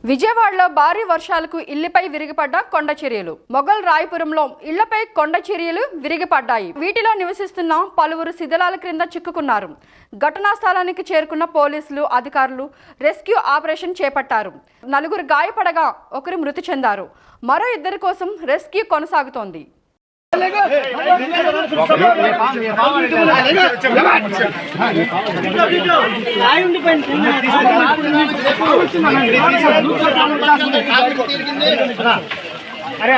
విజయవాడలో భారీ వర్షాలకు ఇళ్లపై విరిగిపడ్డ కొండ చర్యలు. మొగల్ రాయపురంలో ఇళ్లపై కొండ చర్యలు విరిగిపడ్డాయి. వీటిలో నివసిస్తున్న పలువురు శిథిలాల క్రింద చిక్కుకున్నారు. ఘటనా స్థలానికి చేరుకున్న పోలీసులు అధికారులు రెస్క్యూ ఆపరేషన్ చేపట్టారు. 4 గాయపడగా 1 మృతి చెందారు. మరో 2 కోసం రెస్క్యూ కొనసాగుతోంది. అరే